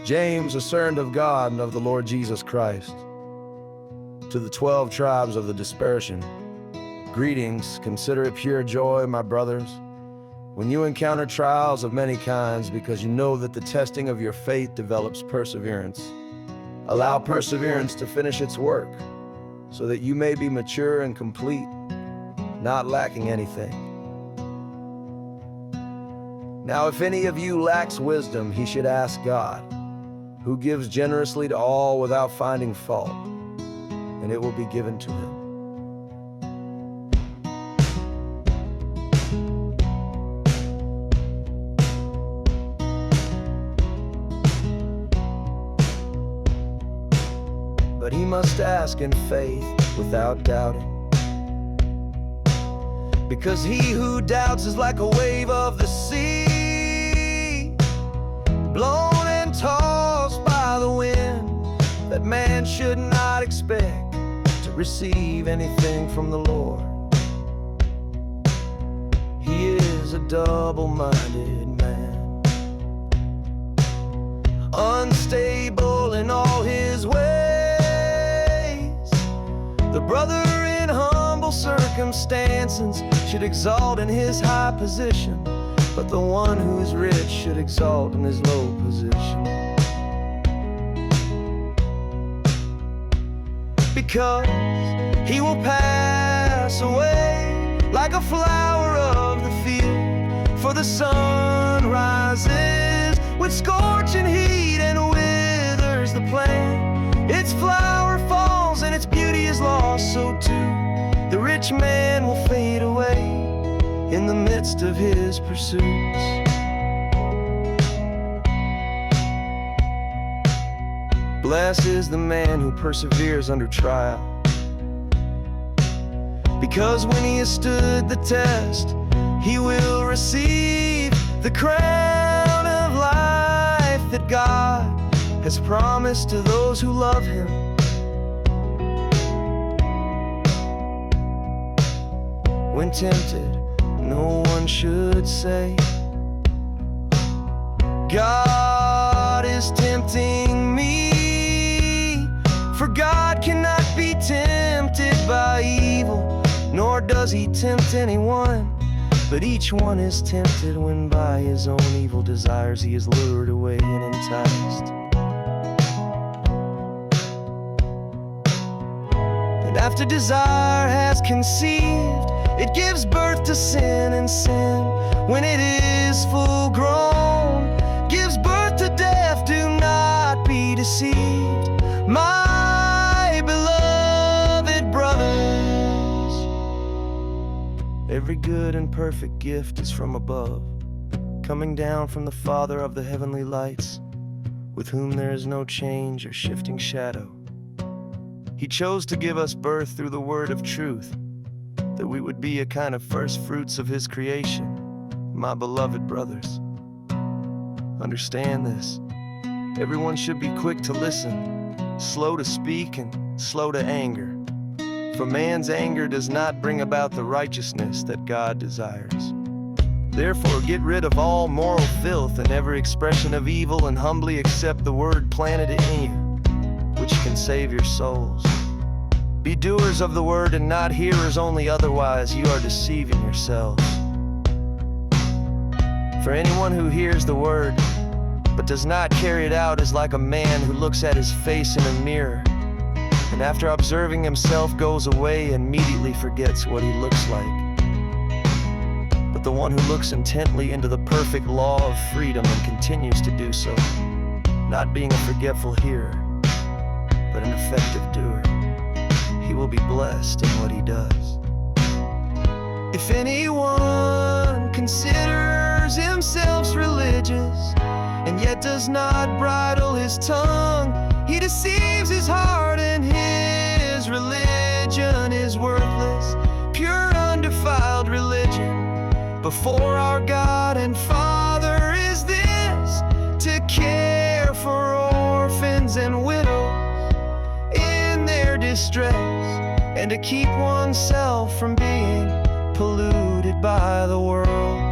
James, a servant of God and of the Lord Jesus Christ, to the 12 tribes of the dispersion, greetings. Consider it pure joy, my brothers, when you encounter trials of many kinds, because you know that the testing of your faith develops perseverance. Allow perseverance to finish its work, so that you may be mature and complete, not lacking anything. Now, if any of you lacks wisdom, he should ask God, who gives generously to all without finding fault, and it will be given to him. But he must ask in faith without doubting, because he who doubts is like a wave of the sea, blown and tossed by the wind, that man should not expect to receive anything from the Lord. He is a double-minded man, unstable in all his ways. The brother in humble circumstances should exalt in his high position, but the one who is rich should exalt in his low position. Because he will pass away like a flower of the field, for the sun rises with scorching heat and withers the plant. Its flower falls and its beauty is lost, so too the rich man will fade away in the midst of his pursuits. Blessed is the man who perseveres under trial, because when he has stood the test, he will receive the crown of life that God has promised to those who love him. When tempted, no one should say, God is tempting me, for God cannot be tempted by evil, nor does he tempt anyone, but each one is tempted when by his own evil desires he is lured away and enticed. And after desire has conceived, it gives birth to sin, and sin, when it is full grown, gives birth to death. Do not be deceived, my beloved brothers. Every good and perfect gift is from above, coming down from the Father of the heavenly lights, with whom there is no change or shifting shadow. He chose to give us birth through the word of truth, that we would be a kind of first fruits of his creation. My beloved brothers, understand this. Everyone should be quick to listen, slow to speak, and slow to anger. For man's anger does not bring about the righteousness that God desires. Therefore, get rid of all moral filth and every expression of evil, and humbly accept the word planted in you, which can save your souls. Be doers of the word and not hearers only, otherwise you are deceiving yourselves. For anyone who hears the word but does not carry it out is like a man who looks at his face in a mirror, and after observing himself goes away and immediately forgets what he looks like. But the one who looks intently into the perfect law of freedom and continues to do so, not being a forgetful hearer, but an effective doer, he will be blessed in what he does. If anyone considers himself religious and yet does not bridle his tongue, he deceives his heart, and his religion is worthless. Pure, undefiled religion before our God and Father is this: to care for orphans and widows in their distress, and to keep oneself from being polluted by the world.